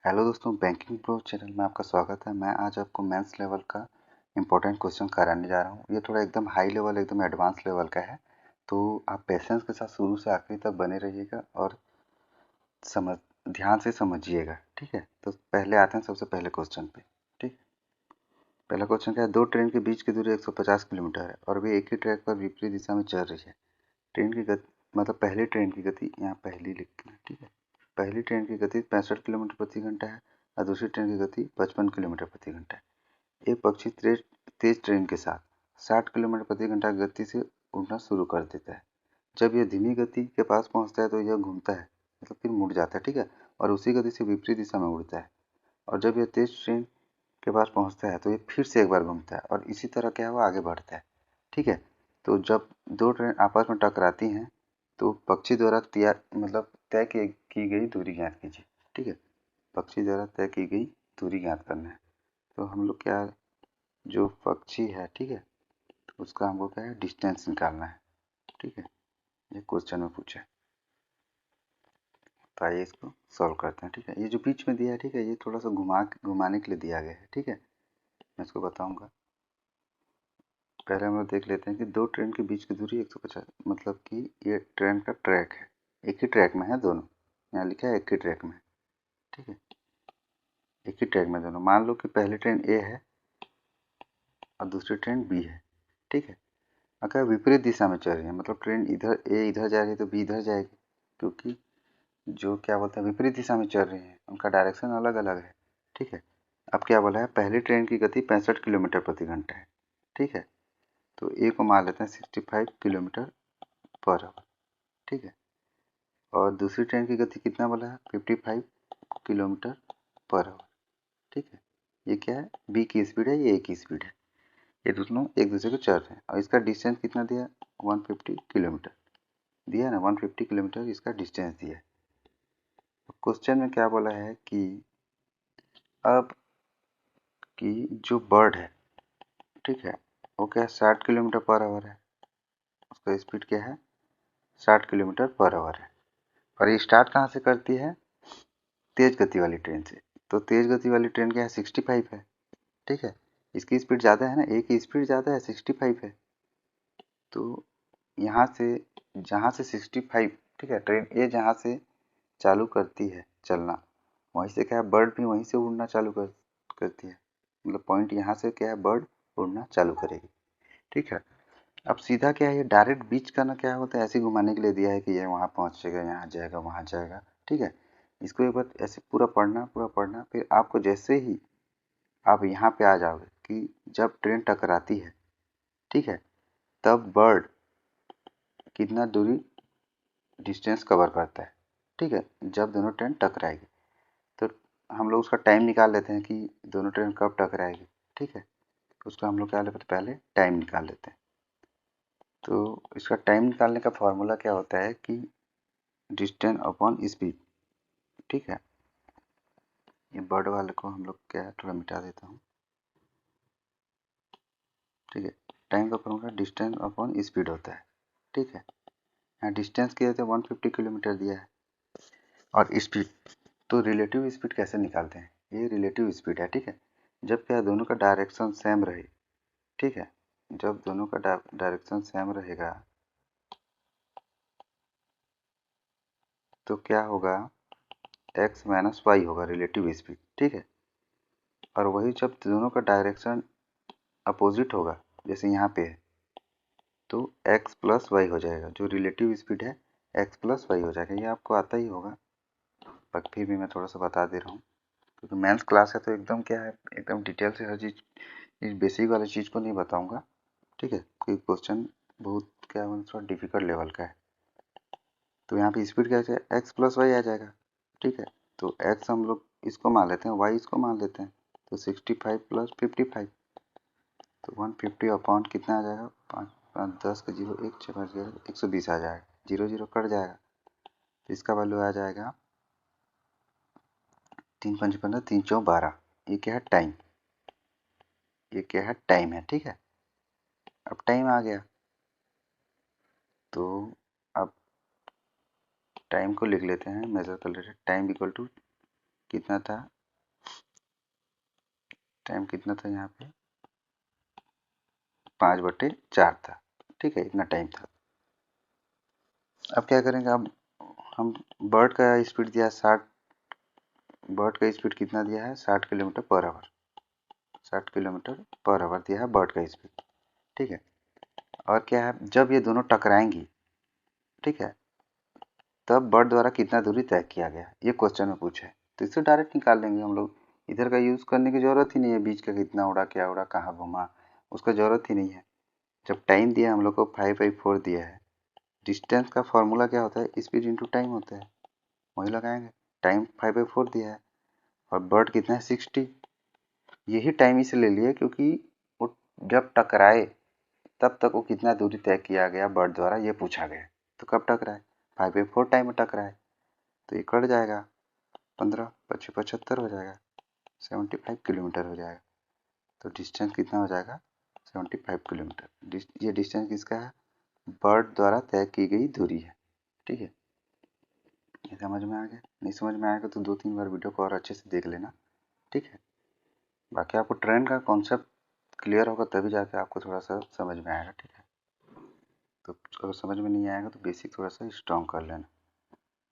Hello दोस्तों, banking pro channel में आपका स्वागत है। मैं आज आपको मेंस लेवल का इम्पोर्टेंट क्वेश्चन कराने जा रहा हूँ। ये थोड़ा एकदम हाई लेवल, एकदम एडवांस लेवल का है, तो आप पेशेंस के साथ शुरू से आखिरी तक बने रहिएगा और समझ ध्यान से समझिएगा, ठीक है। तो पहले आते हैं सबसे पहले क्वेश्चन पे। ठीक, पहला क्वेश्चन क्या है। दो ट्रेन के बीच की दूरी 150 किलोमीटर है और वे एक ही ट्रैक पर विपरीत दिशा में चल रही है। ट्रेन की गति, मतलब पहली ट्रेन की गति, यहाँ पहली लिखना, ठीक है। पहली ट्रेन की गति 65 किलोमीटर प्रति घंटा है और दूसरी ट्रेन की गति 55 किलोमीटर प्रति घंटा है। एक पक्षी तेज ट्रेन के साथ 60 किलोमीटर प्रति घंटा की गति से उड़ना शुरू कर देता है। जब यह धीमी गति के पास पहुंचता है तो यह घूमता है, मतलब फिर मुड़ जाता है, ठीक है, और उसी गति से विपरीत दिशा में उड़ता है। और जब यह तेज ट्रेन के पास पहुंचता है तो ये फिर से एक बार घूमता है और इसी तरह क्या है, वो आगे बढ़ता है, ठीक है। तो जब दो ट्रेन आपस में टकराती हैं तो पक्षी द्वारा तय की गई दूरी ज्ञात कीजिए, ठीक है। पक्षी द्वारा तय की गई दूरी ज्ञात करना है। तो हम लोग क्या, जो पक्षी है, ठीक है, तो उसका हमको क्या है, डिस्टेंस निकालना है, ठीक है। ये क्वेश्चन में पूछा है, तो आइए इसको सॉल्व करते हैं, ठीक है। ये जो बीच में दिया है, ठीक है, ये थोड़ा सा घुमाने के लिए दिया गया है, ठीक है। मैं इसको बताऊंगा। पहले हम लोग देख लेते हैं कि दो ट्रेन के बीच की दूरी 150, मतलब कि ये ट्रेन का ट्रैक है, एक ही ट्रैक में है दोनों। यहाँ लिखा है एक ही ट्रैक में, ठीक है, एक ही ट्रैक में दोनों। मान लो कि पहली ट्रेन ए है और दूसरी ट्रेन बी है, ठीक है। अगर विपरीत दिशा में चल रही है, मतलब ट्रेन इधर ए इधर जा रही है तो बी इधर जाएगी, क्योंकि जो क्या बोलते हैं, विपरीत दिशा में चल रही है, उनका डायरेक्शन अलग अलग है, ठीक है। अब क्या बोला है, पहली ट्रेन की गति 65 किलोमीटर प्रति घंटा है, ठीक है। तो ए को मान लेते हैं 65 किलोमीटर पर आवर, ठीक है। और दूसरी ट्रेन की गति कितना बोला है, 55 किलोमीटर पर आवर, ठीक है। ये क्या है, बी की स्पीड है, ये ए की स्पीड है। ये दोनों एक दूसरे को चल रहे हैं और इसका डिस्टेंस कितना दिया, 150 किलोमीटर दिया है ना, 150 किलोमीटर इसका डिस्टेंस दिया है। क्वेश्चन में क्या बोला है कि अब कि जो बर्ड है, ठीक है, वो क्या है, 60 किलोमीटर पर आवर है, उसका स्पीड क्या है, 60 किलोमीटर पर आवर है। और ये स्टार्ट कहाँ से करती है, तेज गति वाली ट्रेन से। तो तेज गति वाली ट्रेन क्या है, 65 है, ठीक है। इसकी स्पीड ज़्यादा है ना, ए की स्पीड ज़्यादा है, 65 है। तो यहाँ से, जहाँ से 65, ठीक है, ट्रेन ए जहाँ से चालू करती है चलना, वहीं से क्या है, बर्ड भी वहीं से उड़ना चालू करती है। मतलब पॉइंट यहाँ से क्या है, बर्ड उड़ना चालू करेगी, ठीक है। अब सीधा क्या है, ये डायरेक्ट बीच का ना क्या होता है, ऐसे घुमाने के लिए दिया है कि ये वहाँ पहुँचेगा, यहाँ जाएगा, वहाँ जाएगा, ठीक है। इसको एक बार ऐसे पूरा पढ़ना, फिर आपको जैसे ही आप यहाँ पे आ जाओगे कि जब ट्रेन टकराती है, ठीक है, तब बर्ड कितना दूरी डिस्टेंस कवर करता है, ठीक है, जब दोनों ट्रेन टकराएगी। तो हम लोग उसका टाइम निकाल लेते हैं कि दोनों ट्रेन कब टकराएगी, ठीक है। उसका हम लोग क्या लेते हैं, पहले टाइम निकाल लेते हैं। तो इसका टाइम निकालने का फॉर्मूला क्या होता है कि डिस्टेंस अपॉन स्पीड, ठीक है। ये बर्ड वाले को हम लोग क्या है, थोड़ा मिटा देता हूँ, ठीक है। टाइम का फॉर्मूला डिस्टेंस अपॉन स्पीड होता है, ठीक है। यहाँ डिस्टेंस किया था 150 किलोमीटर दिया है और स्पीड, तो रिलेटिव स्पीड कैसे निकालते हैं, ये रिलेटिव स्पीड है, ठीक है। जब क्या दोनों का डायरेक्शन सेम रहे, ठीक है, जब दोनों का डायरेक्शन सेम रहेगा तो क्या होगा, एक्स माइनस वाई होगा रिलेटिव स्पीड, ठीक है। और वही जब दोनों का डायरेक्शन अपोजिट होगा, जैसे यहाँ पे है, तो एक्स प्लस वाई हो जाएगा, जो रिलेटिव स्पीड है एक्स प्लस वाई हो जाएगा। ये आपको आता ही होगा, पर फिर भी मैं थोड़ा सा बता दे रहा हूँ, क्योंकि मेंस क्लास है तो एकदम क्या है, एकदम डिटेल से हर चीज़, इस बेसिक वाली चीज़ को नहीं बताऊँगा, ठीक है। कोई क्वेश्चन बहुत क्या है, थोड़ा डिफिकल्ट लेवल का है। तो यहाँ पे स्पीड क्या है, एक्स प्लस वाई आ जाएगा, ठीक है। तो एक्स हम लोग इसको मान लेते हैं, वाई इसको मान लेते हैं, तो 65 प्लस 55, तो 150 अपॉन कितना आ जाएगा, 5 10 का जीरो, एक 6 5 120 आ जाएगा, जीरो जीरो कट जाएगा, तो इसका वैल्यू आ जाएगा 3 5 15 3 4 12। ये क्या है, टाइम, ये क्या है, टाइम है, ठीक है। अब टाइम आ गया, तो अब टाइम को लिख लेते हैं, मेजर कर लेते हैं, टाइम इक्वल टू कितना था, टाइम कितना था यहाँ पे 5/4 था, ठीक है, इतना टाइम था। अब क्या करेंगे, अब हम बर्ड का स्पीड दिया है 60, बर्ड का स्पीड कितना दिया है 60 kilometre per hour, 60 kilometre per hour दिया है बर्ड का स्पीड, ठीक है। और क्या है, जब ये दोनों टकराएंगी, ठीक है, तब बर्ड द्वारा कितना दूरी तय किया गया, ये क्वेश्चन में पूछा है। तो इससे डायरेक्ट निकाल लेंगे हम लोग, इधर का यूज़ करने की ज़रूरत ही नहीं है, बीच का कितना उड़ा, क्या उड़ा, कहाँ घुमा, उसका ज़रूरत ही नहीं है। जब टाइम दिया हम लोग को 5/4 दिया है, डिस्टेंस का फॉर्मूला क्या होता है, स्पीड इंटू टाइम होता है, वही लगाएंगे। टाइम 5/4 दिया है और बर्ड कितना है 60, यही टाइम इसलिए लिए क्योंकि वो जब टकराए तब तक वो कितना दूरी तय किया गया बर्ड द्वारा, ये पूछा गया। तो कब टकराए, 5/4 टाइम में टकराए, तो ये कट जाएगा, 15 25 75 हो जाएगा, 75 किलोमीटर हो जाएगा। तो डिस्टेंस कितना हो जाएगा 75 किलोमीटर। ये डिस्टेंस किसका है, बर्ड द्वारा तय की गई दूरी है, ठीक है। ये समझ में आ गया, नहीं समझ में आएगा तो 2-3 बार वीडियो को और अच्छे से देख लेना, ठीक है। बाकी आपको ट्रेन का कॉन्सेप्ट क्लियर होगा तभी जाके आपको थोड़ा सा समझ में आएगा, ठीक है। तो अगर समझ में नहीं आएगा तो बेसिक थोड़ा सा स्ट्रॉन्ग कर लेना,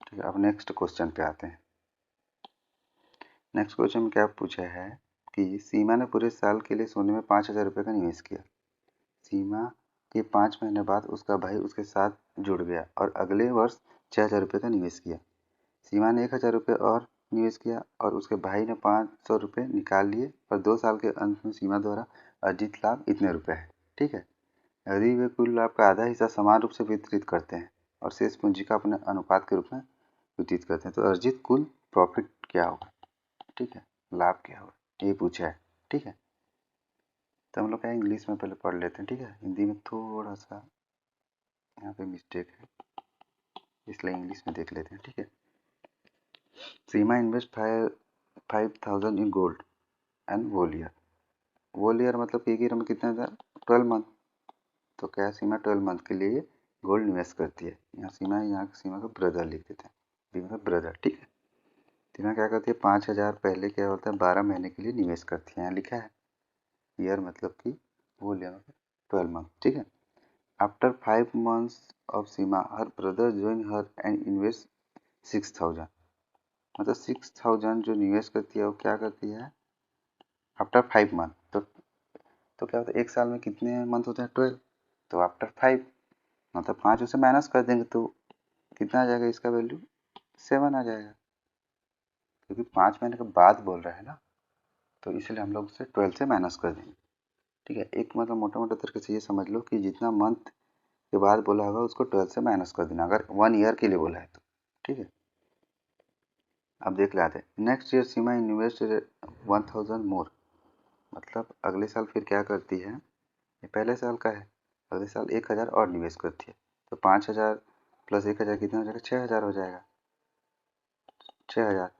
ठीक है। अब नेक्स्ट क्वेश्चन पे आते हैं। नेक्स्ट क्वेश्चन में क्या पूछा है कि सीमा ने पूरे साल के लिए सोने में 5,000 रुपये का निवेश किया। सीमा के 5 महीने बाद उसका भाई उसके साथ जुड़ गया और अगले वर्ष 6,000 रुपये का निवेश किया। सीमा ने 1,000 रुपये और निवेश किया और उसके भाई ने 500 रुपये निकाल लिए और 2 साल के अंत में सीमा द्वारा अर्जित लाभ इतने रुपये है, ठीक है। यदि वे कुल लाभ का आधा हिस्सा समान रूप से वितरित करते हैं और शेष पूंजी का अपने अनुपात के रूप में वितरित करते हैं, तो अर्जित कुल प्रॉफिट क्या होगा, ठीक है, लाभ क्या होगा, ये पूछा है, ठीक है। तो हम लोग क्या इंग्लिश में पहले पढ़ लेते हैं, ठीक है। हिंदी में थोड़ा सा यहाँ पे मिस्टेक है, इसलिए इंग्लिश में देख लेते हैं, ठीक है। सीमा इन्वेस्ट 5,000 इन गोल्ड एंड वोलियर। वोलियर मतलब एक ईयर में कितना था 12 मंथ, तो क्या सीमा 12 मंथ के लिए गोल्ड निवेश करती है। यहाँ सीमा है, यहाँ सीमा का ब्रदर लिख देते हैं, सीमा का ब्रदर, ठीक है। सीमा क्या करती है 5,000 पहले क्या होता है 12 महीने के लिए निवेश करती है, यहाँ लिखा है। ईयर मतलब कि वोलियर मतलब 12 मंथ, ठीक है। After 5 months of Seema her brother join her and invest 6,000, मतलब 6,000 जो निवेश करती है वो क्या करती है आफ्टर 5 मंथ। तो क्या होता है एक साल में कितने मंथ होते हैं 12, तो आफ्टर 5 मतलब 5 उसे माइनस कर देंगे तो कितना आ जाएगा, इसका वैल्यू 7 आ जाएगा, क्योंकि 5 महीने के बाद बोल रहा है ना, तो इसलिए हम लोग उसे 12 से माइनस कर देंगे, ठीक है। एक मतलब मोटा मोटा तरीके से ये समझ लो कि जितना मंथ के बाद बोला होगा उसको 12 से माइनस कर देना, अगर 1 ईयर के लिए बोला है तो, ठीक है। अब देख लेते हैं। नेक्स्ट ईयर सीमा इन्वेस्ट 1,000 मोर, मतलब अगले साल फिर क्या करती है, ये पहले साल का है, अगले साल 1,000 और निवेश करती है, तो 5,000 प्लस 1,000 कितना हो जाएगा 6,000 हो जाएगा, 6,000।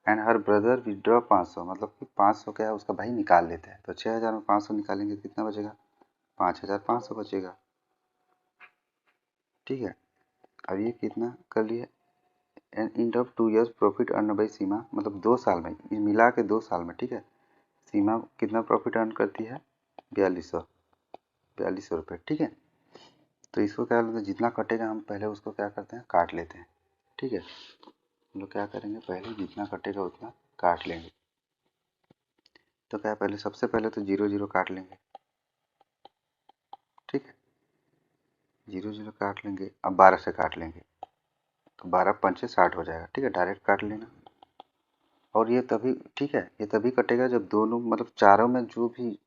एंड हर ब्रदर विदड्रॉ 500, मतलब कि 500 क्या है उसका भाई निकाल लेते हैं, तो 6,000 में 500 निकालेंगे तो कितना बचेगा 5,500 बचेगा, ठीक है। अब ये कितना कर लिए, and end of 2 years profit earn by Seema, मतलब 2 साल में, ये मिला के 2 साल में, ठीक है। सीमा कितना प्रॉफिट अर्न करती है 4200 रुपये, ठीक है। तो इसको क्या बोलते हैं, जितना कटेगा हम पहले उसको क्या करते हैं काट लेते हैं, ठीक है। हम लोग क्या करेंगे पहले जितना कटेगा उतना काट लेंगे, तो क्या पहले सबसे पहले तो 0 0 काट लेंगे, ठीक है, 0 0 काट लेंगे। अब 12 से काट लेंगे तो 12 पंचे 60 हो जाएगा, ठीक है, डायरेक्ट काट लेना। और ये तभी, ठीक है, ये तभी कटेगा जब दोनों मतलब चारों में जो भी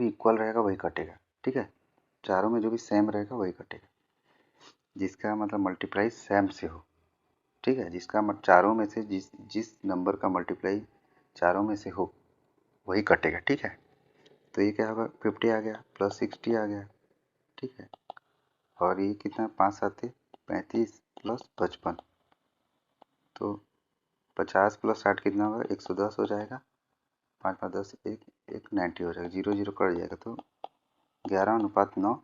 इक्वल रहेगा वही कटेगा, ठीक है। चारों में जो भी सेम रहेगा वही कटेगा, जिसका मतलब मल्टीप्लाई सेम से हो, ठीक है। जिसका चारों में से जिस जिस नंबर का मल्टीप्लाई चारों में से हो वही कटेगा, ठीक है। तो ये क्या होगा 50 आ गया प्लस 60 आ गया, ठीक है। और ये कितना 5 7 35 प्लस 55, तो 50 प्लस 60 कितना होगा 110 हो जाएगा, 5 5 10 1 1 90 हो जाएगा, 0 0 कट जाएगा, तो 11:9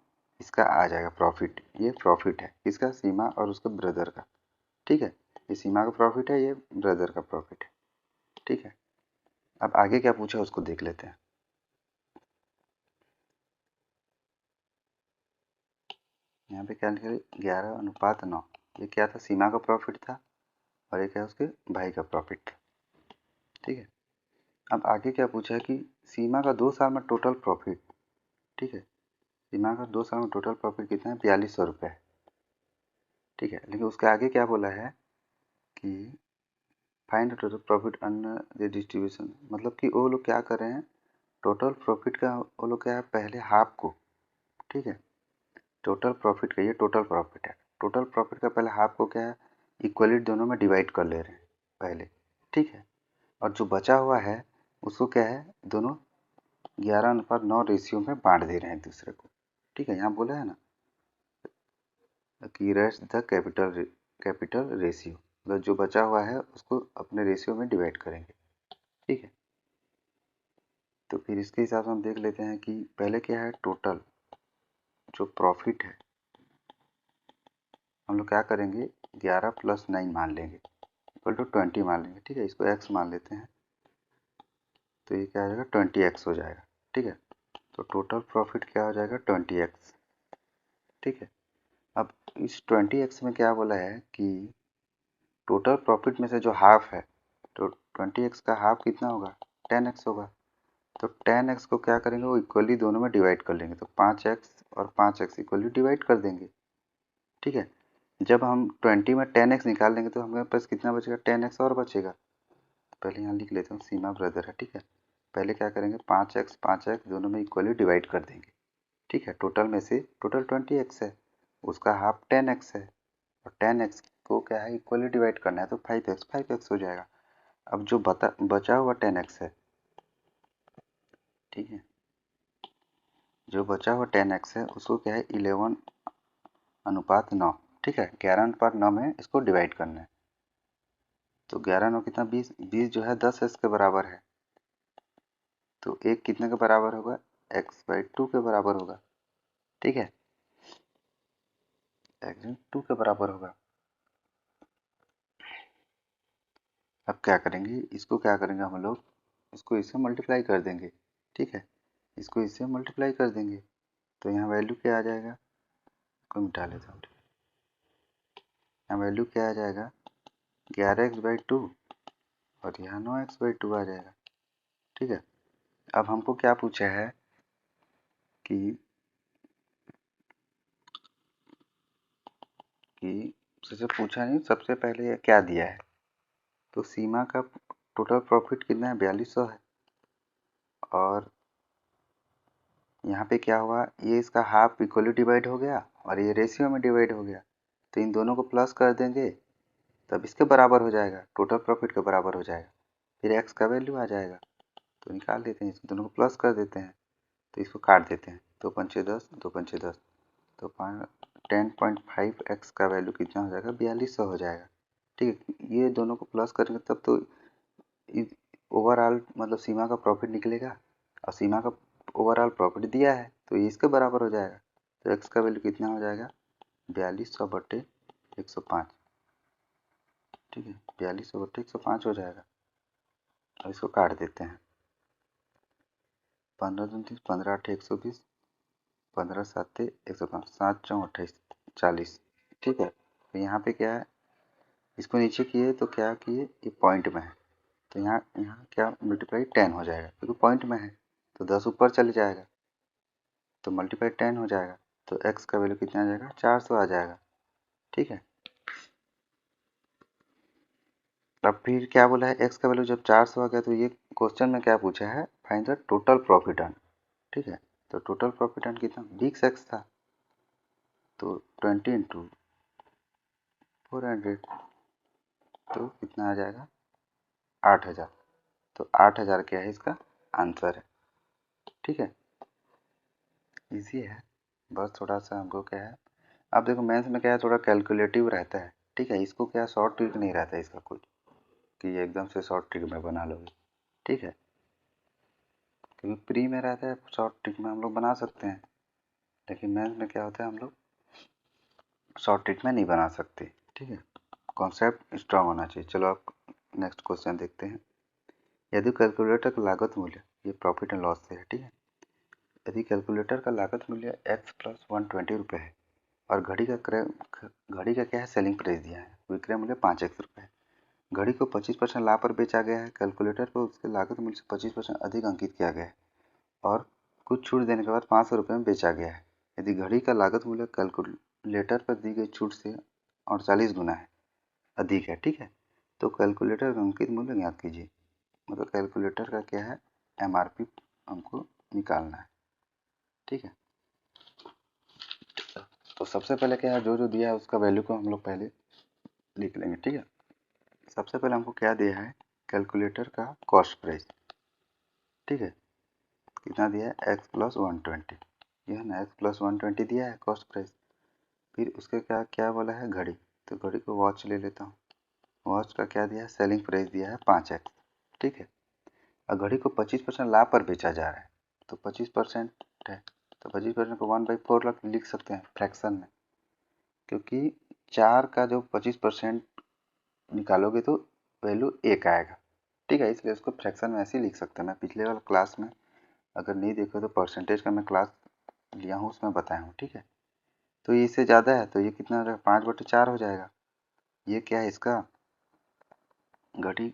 इसका आ जाएगा प्रॉफिट। ये प्रॉफिट है किसका, सीमा और उसके ब्रदर का, ठीक है। ये सीमा का प्रॉफिट है, ये ब्रदर का प्रॉफिट है, ठीक है। अब आगे क्या पूछा उसको देख लेते हैं। यहाँ पे क्या लिखा है 11:9, ये क्या था, सीमा का प्रॉफिट था और ये क्या उसके भाई का प्रॉफिट था, ठीक है। अब आगे क्या पूछा है कि सीमा का 2 साल में टोटल प्रॉफिट, ठीक है। सीमा का 2 साल में टोटल प्रॉफिट कितना है, 4200 रुपये है, ठीक है। लेकिन उसके आगे क्या बोला है कि find the total profit under the distribution, मतलब कि वो लोग क्या कर रहे हैं, टोटल प्रॉफिट का वो लोग क्या है, पहले हाफ को, ठीक है। टोटल प्रॉफिट का, ये टोटल प्रॉफिट है, टोटल प्रॉफिट का पहले हाफ को क्या है, इक्वली दोनों में डिवाइड कर ले रहे हैं पहले, ठीक है। और जो बचा हुआ है उसको क्या है, दोनों 11:9 रेशियो में बांट दे रहे हैं एक दूसरे को, ठीक है। यहाँ बोला है ना कि रेस्ट द कैपिटल रेशियो, मतलब जो बचा हुआ है उसको अपने रेशियो में डिवाइड करेंगे, ठीक है। तो फिर इसके हिसाब से हम देख लेते हैं कि पहले क्या है, टोटल जो प्रॉफिट है हम लोग क्या करेंगे, 11 + 9 मान लेंगे इक्वल टू 20 मान लेंगे, ठीक है। इसको x मान लेते हैं, तो ये क्या आ जाएगा, 20x हो जाएगा, ठीक है। तो टोटल प्रॉफिट क्या हो जाएगा, 20x, ठीक है। अब इस 20x में क्या बोला है कि टोटल प्रॉफिट में से जो हाफ है, तो 20x का हाफ कितना होगा, 10x होगा। तो 10x को क्या करेंगे, वो इक्वली दोनों में डिवाइड कर लेंगे, तो 5x और 5x इक्वली डिवाइड कर देंगे, ठीक है। जब हम 20 में 10x निकाल लेंगे तो हमारे पास कितना बचेगा, 10x और बचेगा। पहले यहाँ लिख लेता हूँ, सीमा ब्रदर है, ठीक है। पहले क्या करेंगे, 5x दोनों में इक्वली डिवाइड कर देंगे, ठीक है। टोटल में से टोटल 20x है, उसका हाफ 10x है, और 10x को क्या है, इक्वली डिवाइड करना है, तो 5x हो जाएगा। अब जो बचा हुआ 10x है, ठीक है, जो बचा हुआ 10x है उसको क्या है, 11:9, ठीक है। 11:9 में इसको डिवाइड करना है, तो 11:9 कितना, 20, 20 जो है 10x के बराबर है, तो एक कितने के बराबर होगा, x/2 के बराबर होगा, ठीक है। x/2 के बराबर होगा। अब क्या करेंगे, इसको क्या करेंगे हम लोग, इसको इससे मल्टीप्लाई कर देंगे, ठीक है। इसको इससे मल्टीप्लाई कर देंगे, तो यहाँ वैल्यू क्या आ जाएगा, इसको मिटा लेता हूँ, यहाँ वैल्यू क्या आ जाएगा, 11x/2, और यहाँ 9x/2 आ जाएगा, ठीक है। अब हमको क्या पूछा है कि सबसे पूछा नहीं, सबसे पहले ये क्या दिया है, तो सीमा का टोटल प्रॉफिट कितना है, 4200 है, और यहाँ पे क्या हुआ, ये इसका हाफ इक्वली डिवाइड हो गया और ये रेशियो में डिवाइड हो गया, तो इन दोनों को प्लस कर देंगे तब इसके बराबर हो जाएगा, टोटल प्रॉफिट के बराबर हो जाएगा, फिर एक्स का वैल्यू आ जाएगा, तो निकाल देते हैं, इसको दोनों को प्लस कर देते हैं, तो इसको काट देते हैं, 2 पंचे 10, 2 पंचे 10, तो 10.5x का वैल्यू कितना हो जाएगा, 4200 हो जाएगा, ठीक है। ये दोनों को प्लस करेंगे तब तो ओवरऑल मतलब सीमा का प्रॉफिट निकलेगा, और सीमा का ओवरऑल प्रॉफिट दिया है तो ये इसके बराबर हो जाएगा, तो एक्स का वैल्यू कितना हो जाएगा, 4200/105, ठीक है। 4200/105 हो जाएगा, और इसको काट देते हैं, 15 दूनी 30, 15 8 120, 15 7 105, 7 4 28 40, ठीक है। तो यहाँ पे क्या है, इसको नीचे किए तो क्या किए, ये पॉइंट में है, तो यहाँ यहाँ क्या मल्टीप्लाई 10 हो जाएगा, क्योंकि पॉइंट में है तो 10 ऊपर चले जाएगा, तो मल्टीप्लाई 10 हो जाएगा, तो x का वैल्यू कितना आ जाएगा, 400 आ जाएगा, ठीक है। अब फिर क्या बोला है, x का वैल्यू जब 400 आ गया तो ये क्वेश्चन में क्या पूछा है, find the total profit earn, ठीक है। तो टोटल प्रॉफिट अर्न कितना, 20x था, तो 20 × 400, तो कितना आ जाएगा, 8000, तो 8000 क्या है इसका आंसर है, ठीक है। इजी है, बस थोड़ा सा हमको क्या है, अब देखो मैथ्स में क्या है, थोड़ा कैलकुलेटिव रहता है, ठीक है। इसको क्या शॉर्ट ट्रिक नहीं रहता है इसका कोई, कि ये एकदम से शॉर्ट ट्रिक में बना लोगे, ठीक है। क्योंकि प्री में रहता है शॉर्ट ट्रिक में हम लोग बना सकते हैं, लेकिन मैथ्स में क्या होता है, हम लोग शॉर्ट ट्रिक में नहीं बना सकते, ठीक है। कॉन्सेप्ट स्ट्रांग होना चाहिए। चलो आप नेक्स्ट क्वेश्चन देखते हैं। यदि कैलकुलेटर का लागत मूल्य, ये प्रॉफिट एंड लॉस से है, ठीक है। यदि कैलकुलेटर का लागत मूल्य x प्लस 120 रुपये है और घड़ी का क्या है, सेलिंग प्राइस दिया है, विक्रय मूल्य 5x रुपये है। घड़ी को 25% लाभ पर बेचा गया है। कैलकुलेटर को उसके लागत मूल्य से 25% अधिक अंकित किया गया है और कुछ छूट देने के बाद 500 रुपये में बेचा गया है। यदि घड़ी का लागत मूल्य कैलकुलेटर पर दी गई छूट से 48 गुना है, अधिक है, ठीक है, तो कैलकुलेटर का अंकित मूल्य ज्ञात कीजिए। मतलब कैलकुलेटर का क्या है, MRP हमको निकालना है, ठीक है। तो सबसे पहले क्या है, जो जो दिया है उसका वैल्यू को हम लोग पहले लिख लेंगे, ठीक है। सबसे पहले हमको क्या दिया है, कैलकुलेटर का कॉस्ट प्राइस, ठीक है, कितना दिया है, x प्लस 120, ये है ना, x प्लस 120 दिया है कॉस्ट प्राइस। फिर उसके क्या क्या बोला है, घड़ी, तो घड़ी को वॉच ले लेता हूँ। वॉच का क्या दिया है, सेलिंग प्राइस दिया है 5x, ठीक है। और घड़ी को 25% लाभ पर बेचा जा रहा है, तो 25% है, तो 25% को 1/4 लिख सकते हैं फ्रैक्शन में, क्योंकि 4 का जो 25% निकालोगे तो वैल्यू 1 आएगा, ठीक है, इसलिए उसको फ्रैक्शन में ऐसे ही लिख सकते हैं। मैं पिछले वाला क्लास में, अगर नहीं देखो तो परसेंटेज का मैं क्लास लिया हूँ, उसमें बताया हूँ, ठीक है। तो ये इससे ज़्यादा है तो ये कितना हो जाएगा, 5/4 हो जाएगा। ये क्या है, इसका घड़ी,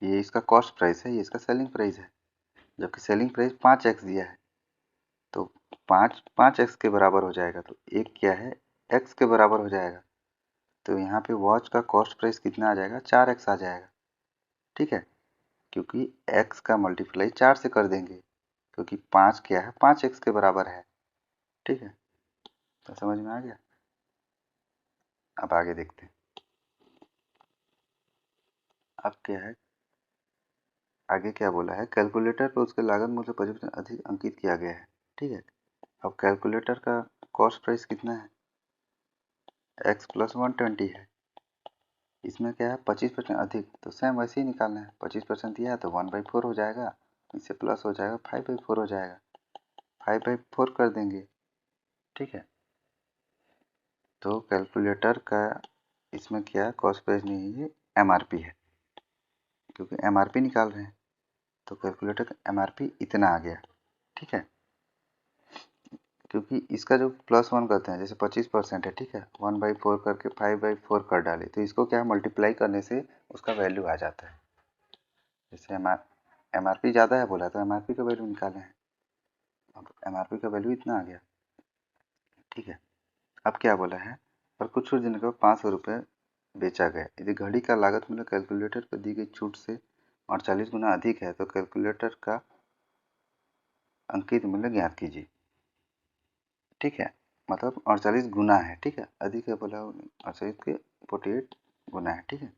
ये इसका कॉस्ट प्राइस है, ये इसका सेलिंग प्राइस है, जबकि सेलिंग प्राइस 5x दिया है, तो 5x के बराबर हो जाएगा, तो एक क्या है, x के बराबर हो जाएगा। तो यहाँ पे वॉच का कॉस्ट प्राइस कितना आ जाएगा, 4x आ जाएगा, ठीक है, क्योंकि x का मल्टीप्लाई 4 से कर देंगे, क्योंकि 5 क्या है, 5x के बराबर है, ठीक है। तो समझ में आ गया। अब आगे देखते हैं। अब क्या है, आगे क्या बोला है, कैलकुलेटर पर उसके लागत मूल्य से 25% अधिक अंकित किया गया है, ठीक है। अब कैलकुलेटर का कॉस्ट प्राइस कितना है, x प्लस 120 है, इसमें क्या है 25% अधिक, तो सेम वैसे ही निकालना है। 25% दिया है तो 1/4 हो जाएगा, इससे प्लस हो जाएगा 5/4 हो जाएगा, 5/4 कर देंगे, ठीक है। तो कैलकुलेटर का इसमें क्या कॉस्ट प्राइस नहीं है, ये MRP है, क्योंकि MRP निकाल रहे हैं, तो कैलकुलेटर का MRP इतना आ गया, ठीक है। क्योंकि इसका जो +1 करते हैं, जैसे 25% है, ठीक है, 1/4 करके 5/4 कर डाले, तो इसको क्या मल्टीप्लाई करने से उसका वैल्यू आ जाता है। जैसे MRP ज़्यादा है बोला तो MRP का वैल्यू निकाले हैं, अब MRP का वैल्यू इतना आ गया, ठीक है। अब क्या बोला है, और कुछ छूट देने के बाद 500 रुपये बेचा गया। यदि घड़ी का लागत मूल्य कैलकुलेटर पर दी गई छूट से 48 गुना अधिक है, तो कैलकुलेटर का अंकित मूल्य ज्ञात कीजिए, ठीक है। मतलब 48 गुना है, ठीक है, अधिक है बोला, 48 के 48 गुना है, ठीक है।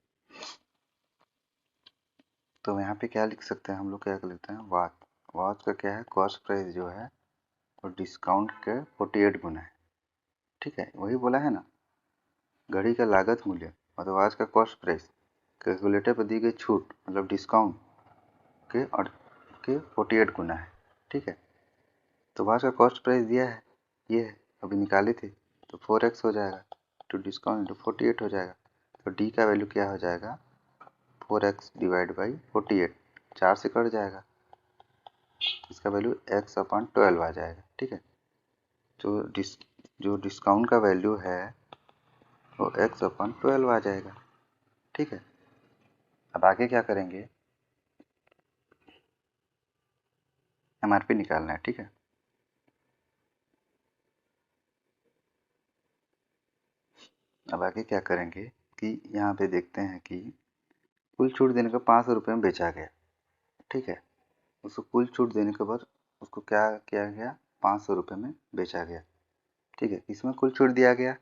तो यहाँ पे क्या लिख सकते हैं हम लोग, क्या कर लेते हैं, वॉच, वॉच का क्या है, कॉस्ट प्राइस जो है और डिस्काउंट के 48 गुना है, ठीक है, वही बोला है ना। घड़ी का लागत मूल्य मतलब वॉच का कॉस्ट प्राइस कैलकुलेटर पर दी गई छूट मतलब डिस्काउंट के और के 48 गुना है, ठीक है। तो वॉच का कॉस्ट प्राइस दिया है, ये है, अभी निकाले थे, तो 4x हो जाएगा, तो डिस्काउंट इंटू 48 हो जाएगा, तो डी का वैल्यू क्या हो जाएगा, 4x डिवाइड बाई 48, 4 से कट जाएगा, इसका वैल्यू x/12 आ जाएगा, ठीक है। जो डिस्काउंट का वैल्यू है वो x/12 आ जाएगा, ठीक है। अब आगे क्या करेंगे, MRP निकालना है, ठीक है। अब आगे क्या करेंगे कि यहाँ पे देखते हैं कि कुल छूट देने का 500 रुपये में बेचा गया, ठीक है। उसको कुल छूट देने के बाद उसको क्या किया गया, 500 रुपये में बेचा गया, ठीक है। इसमें कुल छूट दिया गया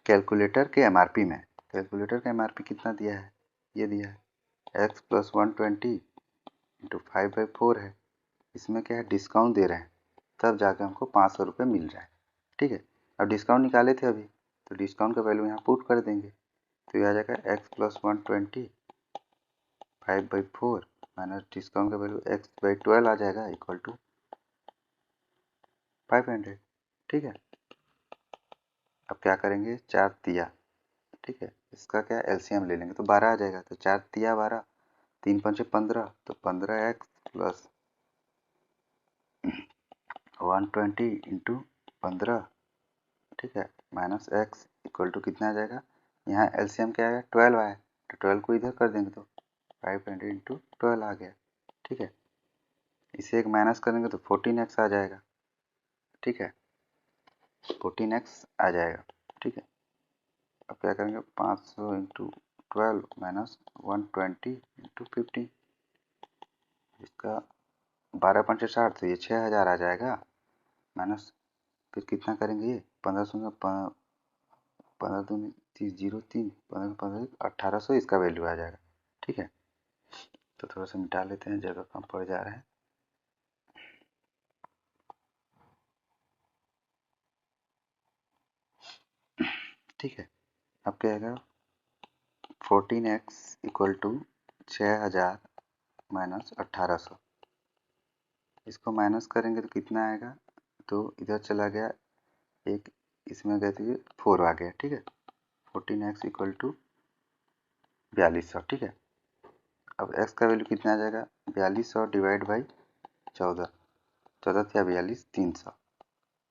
कैलकुलेटर के MRP में। कैलकुलेटर का MRP कितना दिया है, ये दिया है x प्लस 120 इंटू 5/4 है, इसमें क्या है, डिस्काउंट दे रहे हैं, तब जाके हमको 500 रुपये मिल रहा है, ठीक है। अब डिस्काउंट निकाले थे अभी, तो डिस्काउंट का वैल्यू यहाँ पुट कर देंगे, तो ये आ जाएगा x प्लस 120 5/4 माइनस डिस्काउंट का वैल्यू x/12 आ जाएगा इक्वल टू 500, ठीक है। अब क्या करेंगे, 4 तिया, ठीक है, इसका क्या एलसीएम ले लेंगे तो 12 आ जाएगा। तो 4 तिया 12, 3 पंचे 15, तो 15x प्लस 120 इंटू 15, ठीक है, माइनस एक्स इक्वल टू कितना आ जाएगा। यहाँ एलसीएम क्या आएगा, 12 आया, तो 12 को इधर कर देंगे तो 500 इंटू 12 आ गया, ठीक है। इसे एक माइनस करेंगे तो 14x आ जाएगा, ठीक है, 14x आ जाएगा, ठीक है। अब क्या करेंगे, 500 इंटू 12 माइनस 120 इंटू 50, इसका 12 पंचे 60, तो ये 6000 आ जाएगा, माइनस फिर कितना करेंगे, ये 15 दूनी 30, 03, 15 1800 इसका वैल्यू आ जाएगा, ठीक है। तो थोड़ा सा मिटा लेते हैं, जगह कम पड़ जा रहा है। ठीक है, अब क्या आएगा, 14x इक्वल टू 6000 माइनस 1800, इसको माइनस करेंगे तो कितना आएगा, तो इधर चला गया एक, इसमें गए थे 4 आ गया, ठीक है। 14x इक्वल टू 4200, ठीक है। अब x का वैल्यू कितना आ जाएगा, 4200 डिवाइड बाई 14, 14 या 42, 300,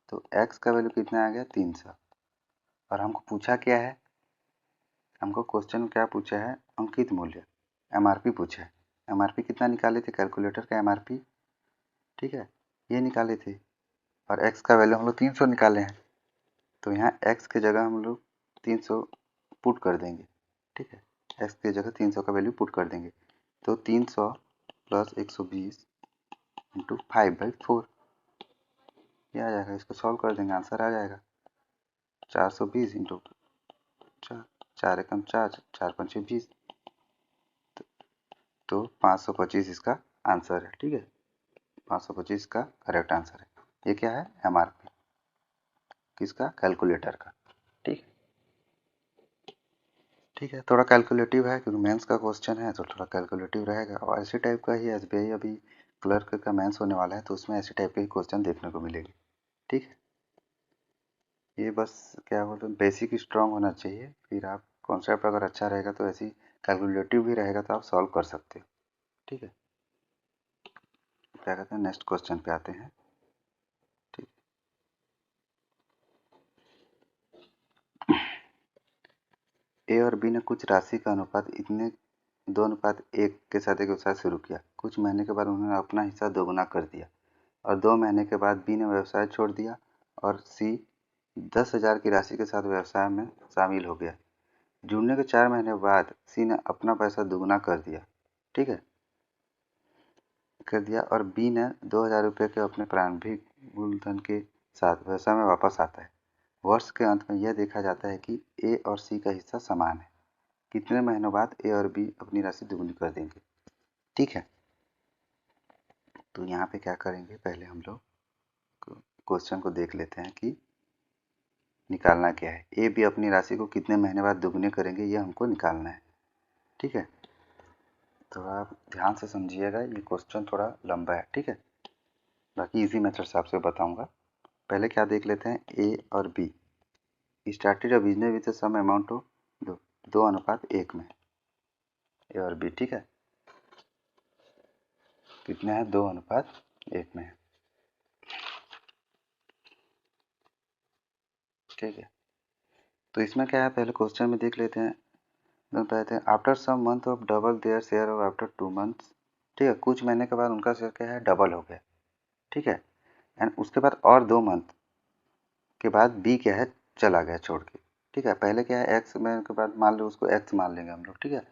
तो x का वैल्यू कितना आ गया, 300। और हमको पूछा क्या है, हमको क्वेश्चन क्या पूछा है, अंकित मूल्य, एमआरपी पूछा है। एमआरपी कितना निकाले थे, कैलकुलेटर का एमआरपी, ठीक है, ये निकाले थे। और x का वैल्यू हम लोग 300 निकाले हैं, तो यहाँ x की जगह हम लोग 300 पुट कर देंगे, ठीक है, x की जगह 300 का वैल्यू पुट कर देंगे, तो 300 प्लस 120 इंटू 5/4 ये आ जाएगा। इसको सॉल्व कर देंगे, आंसर आ जाएगा 420 इंटू 4, 4 एकम 4, 4 पंचे 20, तो 525 इसका आंसर है, ठीक है, 525 का करेक्ट आंसर है। ये क्या है, एमआरपी किसका, कैलकुलेटर का, ठीक है। ठीक है, थोड़ा कैलकुलेटिव है क्योंकि मेंस का क्वेश्चन है, तो थोड़ा कैलकुलेटिव रहेगा। और ऐसे टाइप का ही एसबीआई अभी क्लर्क का मेंस होने वाला है, तो उसमें ऐसे टाइप के ही क्वेश्चन देखने को मिलेगी, ठीक है। ये बस क्या बोलते हैं, बेसिक स्ट्रांग होना चाहिए, फिर आप कॉन्सेप्ट अगर अच्छा रहेगा तो ऐसी कैलकुलेटिव भी रहेगा तो आप सॉल्व कर सकते हो, ठीक है। क्या कहते हैं, नेक्स्ट क्वेश्चन पे आते हैं, ठीक। ए और बी ने कुछ राशि का अनुपात इतने 2:1 के साथ एक व्यवसाय शुरू किया। कुछ महीने के बाद उन्होंने अपना हिस्सा दोगुना कर दिया और 2 महीने के बाद बी ने व्यवसाय छोड़ दिया और सी 10,000 की राशि के साथ व्यवसाय में शामिल हो गया। जुड़ने के 4 महीने बाद सी ने अपना पैसा दोगुना कर दिया, ठीक है, कर दिया, और बी ने 2,000 रुपये के अपने प्रारंभिक मूलधन के साथ व्यवसाय में वापस आता है। वर्ष के अंत में यह देखा जाता है कि ए और सी का हिस्सा समान है। कितने महीनों बाद ए और बी अपनी राशि दोगुनी कर देंगे, ठीक है। तो यहाँ पे क्या करेंगे, पहले हम लोग क्वेश्चन को देख लेते हैं कि निकालना क्या है। ए बी अपनी राशि को कितने महीने बाद दोगुनी करेंगे, ये हमको निकालना है, ठीक है। थोड़ा आप ध्यान से समझिएगा, ये क्वेश्चन थोड़ा लंबा है, ठीक है। बाकी इजी मेथड से आपसे बताऊंगा। पहले क्या देख लेते हैं, ए और B started a business with some amount of 2:1 में, ए और बी, ठीक है, कितने हैं, 2:1 में है, ठीक है। तो इसमें क्या है, पहले क्वेश्चन में देख लेते हैं, कहते हैं after some month of double their share of after 2 months, ठीक है, कुछ महीने के बाद उनका शेयर क्या है, डबल हो गया, ठीक है। एंड उसके बाद और 2 मंथ के बाद बी क्या है, चला गया छोड़ के, ठीक है। पहले क्या है, एक्स महीने के बाद मान लो, उसको एक्स मान लेंगे हम लोग, ठीक है।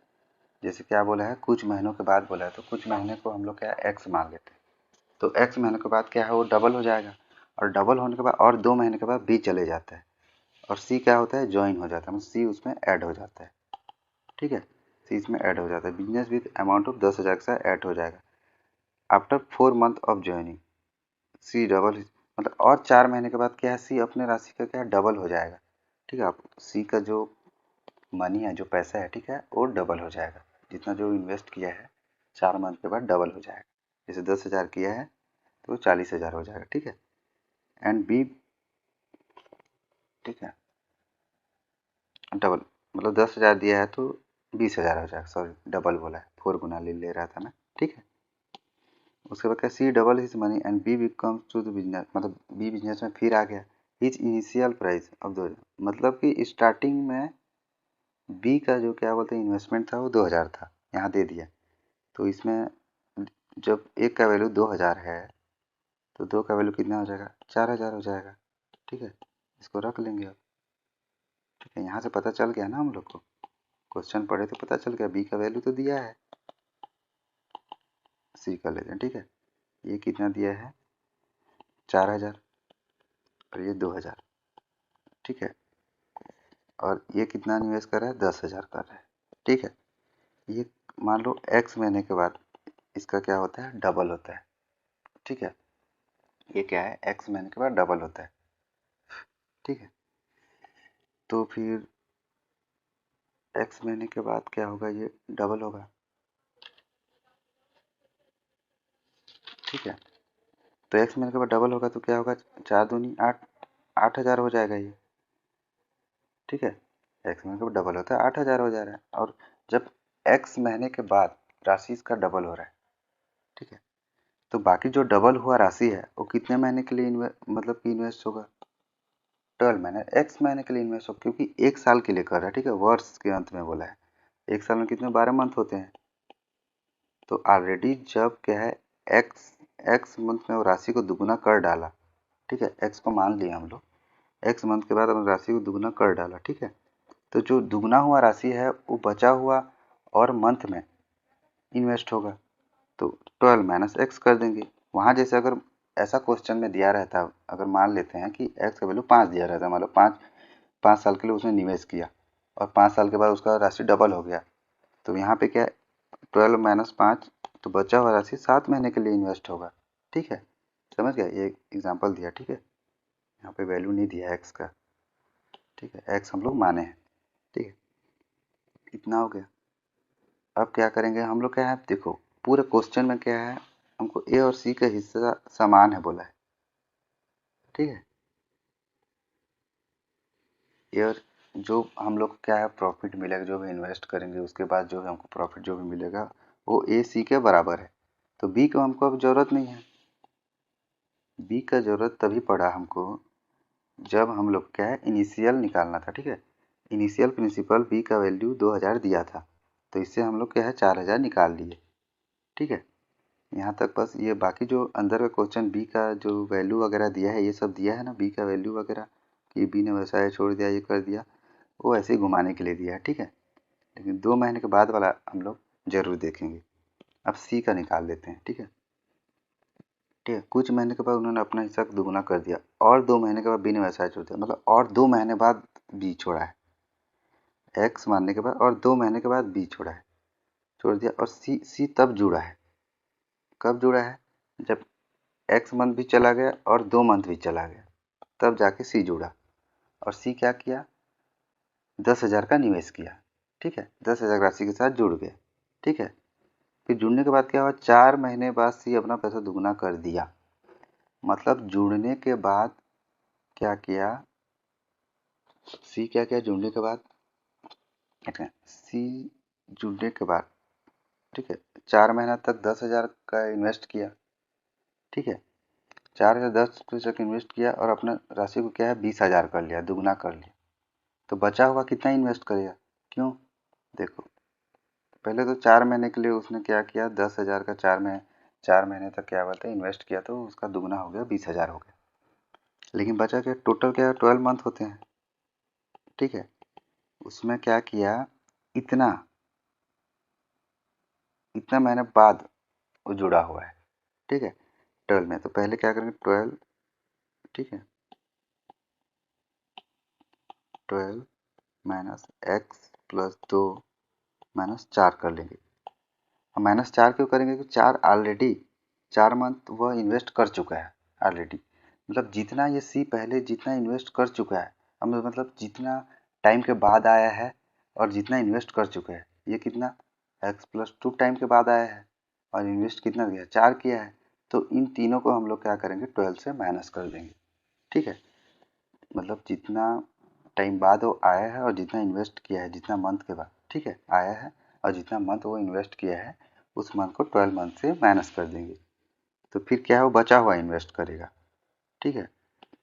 जैसे क्या बोला है, कुछ महीनों के बाद बोला है, तो कुछ महीने को हम लोग क्या है, एक्स मान लेते हैं। तो एक्स महीने के बाद क्या है, वो डबल हो जाएगा, और डबल होने के बाद और 2 महीने के बाद बी चले जाता है, और सी क्या होता है, ज्वाइन हो जाता है, मतलब सी उसमें ऐड हो जाता है, ठीक है, सी इसमें ऐड हो जाता है, बिजनेस विद अमाउंट ऑफ 10,000 के साथ ऐड हो जाएगा। After 4 month of joining C double, मतलब और 4 महीने के बाद क्या है, सी अपने राशि का क्या है, डबल हो जाएगा, ठीक है। आप सी का जो मनी है, जो पैसा है, ठीक है, वो डबल हो जाएगा, जितना जो इन्वेस्ट किया है 4 मंथ के बाद डबल हो जाएगा। जैसे 10,000 किया है तो 40,000 हो जाएगा, ठीक है। एंड बी, ठीक है, डबल मतलब 10,000 दिया है तो 20,000 हो जाएगा, सॉरी डबल बोला है, 4 गुना ले रहा था ना, ठीक है। उसके बाद क्या, C double his money and B becomes to the business, मतलब बी बिजनेस में फिर आ गया। हिज इनिशियल प्राइस, अब दो, मतलब कि स्टार्टिंग में बी का जो क्या बोलते हैं इन्वेस्टमेंट था वो 2,000 था, यहाँ दे दिया। तो इसमें जब एक का वैल्यू 2,000 है तो दो का वैल्यू कितना हो जाएगा, 4,000 हो जाएगा, ठीक है। इसको रख लेंगे अब, ठीक है। यहाँ से पता चल गया ना हम लोग को, क्वेश्चन पढ़े तो पता चल गया, बी का वैल्यू तो दिया है, सी का लेते हैं, ठीक है। ये कितना दिया है, 4,000 और ये 2,000, ठीक है। और ये कितना निवेश कर रहा है, 10,000 कर रहा है, ठीक है। ये मान लो एक्स महीने के बाद इसका क्या होता है, डबल होता है, ठीक है। ये क्या है, एक्स महीने के बाद डबल होता है, ठीक है। तो फिर एक्स महीने के बाद क्या होगा, ये डबल होगा, ठीक है। तो एक्स महीने के बाद डबल होगा तो क्या होगा, 4 दूनी 8, 8,000 हो जाएगा ये, ठीक है। एक्स महीने के बाद डबल होता है, 8,000 हो जा रहा है। और जब एक्स महीने के बाद राशि इसका डबल हो रहा है, ठीक है, तो बाकी जो डबल हुआ राशि है वो कितने महीने के लिए मतलब कि इन्वेस्ट होगा, 12 महीने, एक्स महीने के लिए इन्वेस्ट होगा, क्योंकि एक साल के लिए कर रहा है, ठीक है। वर्ष के अंत में बोला है, एक साल में कितने 12 मंथ होते हैं। तो ऑलरेडी जब क्या है, एक्स एक्स मंथ में वो राशि को दुगुना कर डाला, ठीक है। एक्स को मान लिया हम लोग, एक्स मंथ के बाद हमने राशि को दुगुना कर डाला, ठीक है। तो जो दुगना हुआ राशि है वो बचा हुआ और मंथ में इन्वेस्ट होगा, तो 12 माइनस एक्स कर देंगे। वहाँ जैसे अगर ऐसा क्वेश्चन में दिया रहता, अगर मान लेते हैं कि एक्स का वैल्यू 5 दिया रहता, मान लो 5 साल के लिए उसने निवेश किया और 5 साल के बाद उसका राशि डबल हो गया, तो यहाँ पे क्या है, 12 माइनस 5, तो बचा हुआ राशि 7 महीने के लिए इन्वेस्ट होगा, ठीक है। समझ गया, ये एग्जाम्पल दिया, ठीक है। यहाँ पे वैल्यू नहीं दिया एक्स का, ठीक है, एक्स हम लोग माने हैं, ठीक है। इतना हो गया। अब क्या करेंगे हम लोग, क्या है देखो, पूरे क्वेश्चन में क्या है, हमको ए और सी का हिस्सा समान है बोला है, ठीक है। ए और जो हम लोग क्या है प्रॉफिट मिलेगा, जो भी इन्वेस्ट करेंगे उसके बाद जो भी हमको प्रॉफिट जो भी मिलेगा वो ए सी के बराबर है। तो बी को हमको अब ज़रूरत नहीं है, बी का ज़रूरत तभी पड़ा हमको जब हम लोग क्या है इनिशियल निकालना था, ठीक है। इनिशियल प्रिंसिपल बी का वैल्यू 2,000 दिया था, तो इससे हम लोग क्या है 4,000 निकाल लिए, ठीक है। यहाँ तक बस, ये बाकी जो अंदर का क्वेश्चन बी का जो वैल्यू वगैरह दिया है, ये सब दिया है ना बी का वैल्यू वगैरह, कि बी ने व्यवसाय छोड़ दिया, ये कर दिया, वो ऐसे ही घुमाने के लिए दिया है, ठीक है। लेकिन 2 महीने के बाद वाला हम लोग जरूर देखेंगे। अब सी का निकाल लेते हैं, ठीक है। ठीक है, कुछ महीने के बाद उन्होंने अपना हिस्सा दुगुना कर दिया और 2 महीने के बाद बी ने व्यवसाय छोड़ दिया, मतलब और 2 महीने बाद बी छोड़ा है, एक्स मानने के बाद और 2 महीने के बाद बी छोड़ा है, छोड़ दिया। और सी तब जुड़ा है, कब जुड़ा है, जब एक्स मंथ भी चला गया और 2 मंथ भी चला गया, तब जाके सी जुड़ा। और सी क्या किया, 10,000 का निवेश किया, ठीक है, 10,000 राशि के साथ जुड़ गया, ठीक है। फिर जुड़ने के बाद क्या हुआ, 4 महीने बाद सी अपना पैसा दुगना कर दिया, मतलब जुड़ने के बाद क्या किया, सी क्या किया जुड़ने के बाद, ठीक है, सी जुड़ने के बाद, ठीक है, 4 महीना तक 10,000 का इन्वेस्ट किया, ठीक है। 4,000 10% इन्वेस्ट किया और अपना राशि को क्या है 20,000 कर लिया, दुगना कर लिया। तो बचा हुआ कितना इन्वेस्ट करेगा, क्यों, देखो पहले तो 4 महीने के लिए उसने क्या किया, 10,000 का 4 महीने तक क्या बोलते हैं इन्वेस्ट किया, तो उसका दुगना हो गया, 20,000 हो गया। लेकिन बचा क्या, टोटल क्या 12 मंथ होते हैं, ठीक है। उसमें क्या किया, इतना इतना महीने बाद वो जुड़ा हुआ है, ठीक है, 12 में। तो पहले क्या करेंगे, 12, ठीक है, 12 माइनस एक्स प्लस 2 माइनस 4 कर लेंगे। हम माइनस 4 क्यों करेंगे, क्योंकि 4 ऑलरेडी 4 मंथ वह इन्वेस्ट कर चुका है ऑलरेडी, मतलब जितना ये सी पहले जितना इन्वेस्ट कर चुका है, हम मतलब जितना टाइम के बाद आया है और जितना इन्वेस्ट कर चुका है, ये कितना एक्स प्लस 2 टाइम के बाद आया है और इन्वेस्ट कितना किया, 4 किया है। तो इन तीनों को हम लोग क्या करेंगे, 12 से माइनस कर देंगे, ठीक है। मतलब जितना टाइम बाद वो आया है और जितना इन्वेस्ट किया है, जितना मंथ के बाद, ठीक है, आया है और जितना मंथ वो इन्वेस्ट किया है उस मंथ को 12 मंथ से माइनस कर देंगे। तो फिर क्या है, वो बचा हुआ इन्वेस्ट करेगा, ठीक है।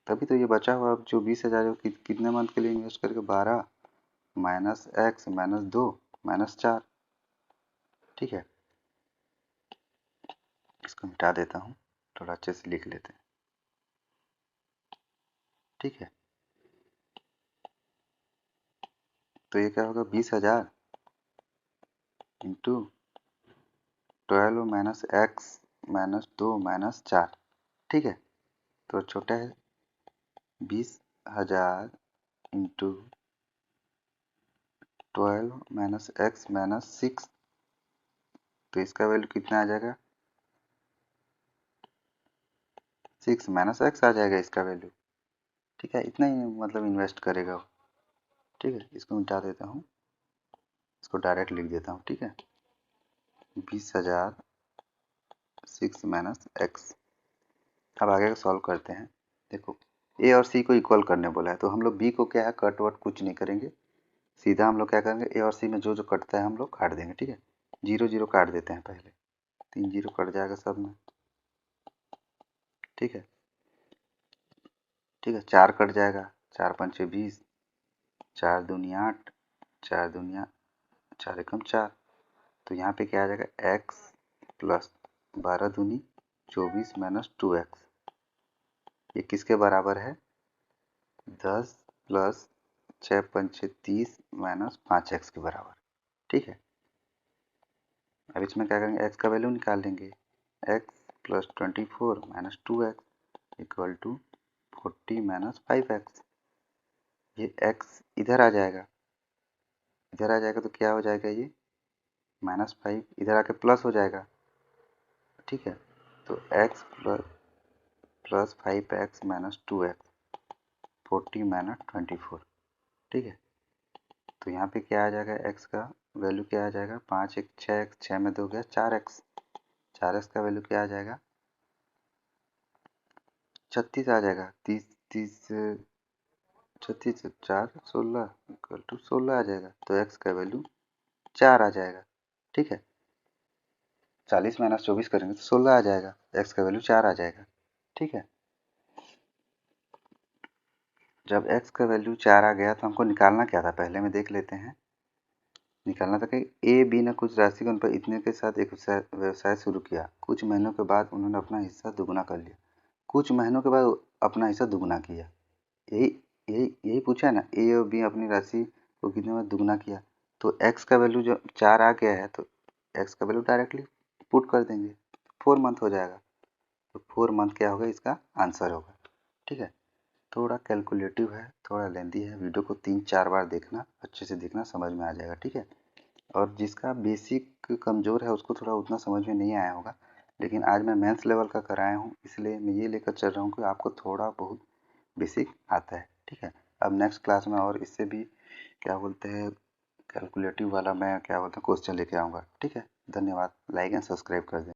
तभी तो ये बचा हुआ जो 20,000 कितने मंथ के लिए इन्वेस्ट करेगा, 12 माइनस एक्स माइनस 2 माइनस 4, ठीक है। इसको मिटा देता हूँ, थोड़ा अच्छे से लिख लेते हैं, ठीक है। तो ये क्या होगा, 20,000 into 12 minus x minus 2 minus 4, ठीक है। तो छोटा है 20,000 इंटू 12 माइनस एक्स माइनस 6, तो इसका वैल्यू कितना आ जाएगा, 6 माइनस एक्स आ जाएगा इसका वैल्यू, ठीक है। इतना ही मतलब इन्वेस्ट करेगा वो, ठीक है। इसको मिटा देता हूँ, इसको डायरेक्ट लिख देता हूँ, ठीक है। 20,000 6 माइनस एक्स। अब आगे का सॉल्व करते हैं। देखो ए और सी को इक्वल करने बोला है, तो हम लोग बी को क्या है, कट वट कुछ नहीं करेंगे, सीधा हम लोग क्या करेंगे, ए और सी में जो जो कटता है हम लोग काट देंगे, ठीक है। 0 0 काट देते हैं पहले, 3 0 कट जाएगा सब में, ठीक है, ठीक है। 4 कट जाएगा, 4 पंचे 20, 4 दूनी 8, 4 दूनी 4 एकम 4, तो यहाँ पे क्या आ जाएगा, एक्स प्लस 12 दूनी 24 माइनस 2x, ये किसके बराबर है, 10 प्लस 6 पंचे 30 माइनस 5x के बराबर, ठीक है। अब इसमें क्या करेंगे, x का वैल्यू निकाल लेंगे, x plus 24 minus 2x equal to 40 minus 5x। ये x इधर आ जाएगा, इधर आ जाएगा तो क्या हो जाएगा, ये -5 इधर आके प्लस हो जाएगा, ठीक है। तो x plus 5x minus 2x 40 minus 24, ठीक है। तो यहाँ पे क्या आ जाएगा, x का वैल्यू क्या आ जाएगा, 5 1 6x, 6 में 2 गया 4x, 4x का वैल्यू क्या आ जाएगा, 36 आ जाएगा, 30 30 36 4 16 इक्वल टू 16 आ जाएगा, तो x का वैल्यू 4 आ जाएगा, ठीक है। 40 माइनस 24 करेंगे तो 16 आ जाएगा, x का वैल्यू 4 आ जाएगा, ठीक है। जब x का वैल्यू 4 आ गया तो हमको निकालना क्या था, पहले में देख लेते हैं। निकालना था कि ए बी ने कुछ राशि के उन पर इतने के साथ एक व्यवसाय शुरू किया, कुछ महीनों के बाद उन्होंने अपना हिस्सा दुगना कर लिया, कुछ महीनों के बाद अपना हिस्सा दुगना किया, यही यही यही पूछा है ना, ए और बी अपनी राशि को कितने में दुगना किया। तो x का वैल्यू जो 4 आ गया है तो x का वैल्यू डायरेक्टली पुट कर देंगे, 4 मंथ हो जाएगा, तो 4 मंथ क्या होगा, इसका आंसर होगा, ठीक है। थोड़ा कैलकुलेटिव है, थोड़ा लेंदी है, वीडियो को 3 4 बार देखना, अच्छे से देखना, समझ में आ जाएगा, ठीक है। और जिसका बेसिक कमज़ोर है उसको थोड़ा उतना समझ में नहीं आया होगा, लेकिन आज मैं मेंस लेवल का कराया हूँ, इसलिए मैं ये लेकर चल रहा हूँ कि आपको थोड़ा बहुत बेसिक आता है, ठीक है। अब नेक्स्ट क्लास में और इससे भी क्या बोलते हैं, कैलकुलेटिव वाला मैं क्या बोलते हैं क्वेश्चन लेके आऊँगा, ठीक है। धन्यवाद, लाइक एंड सब्सक्राइब कर दें।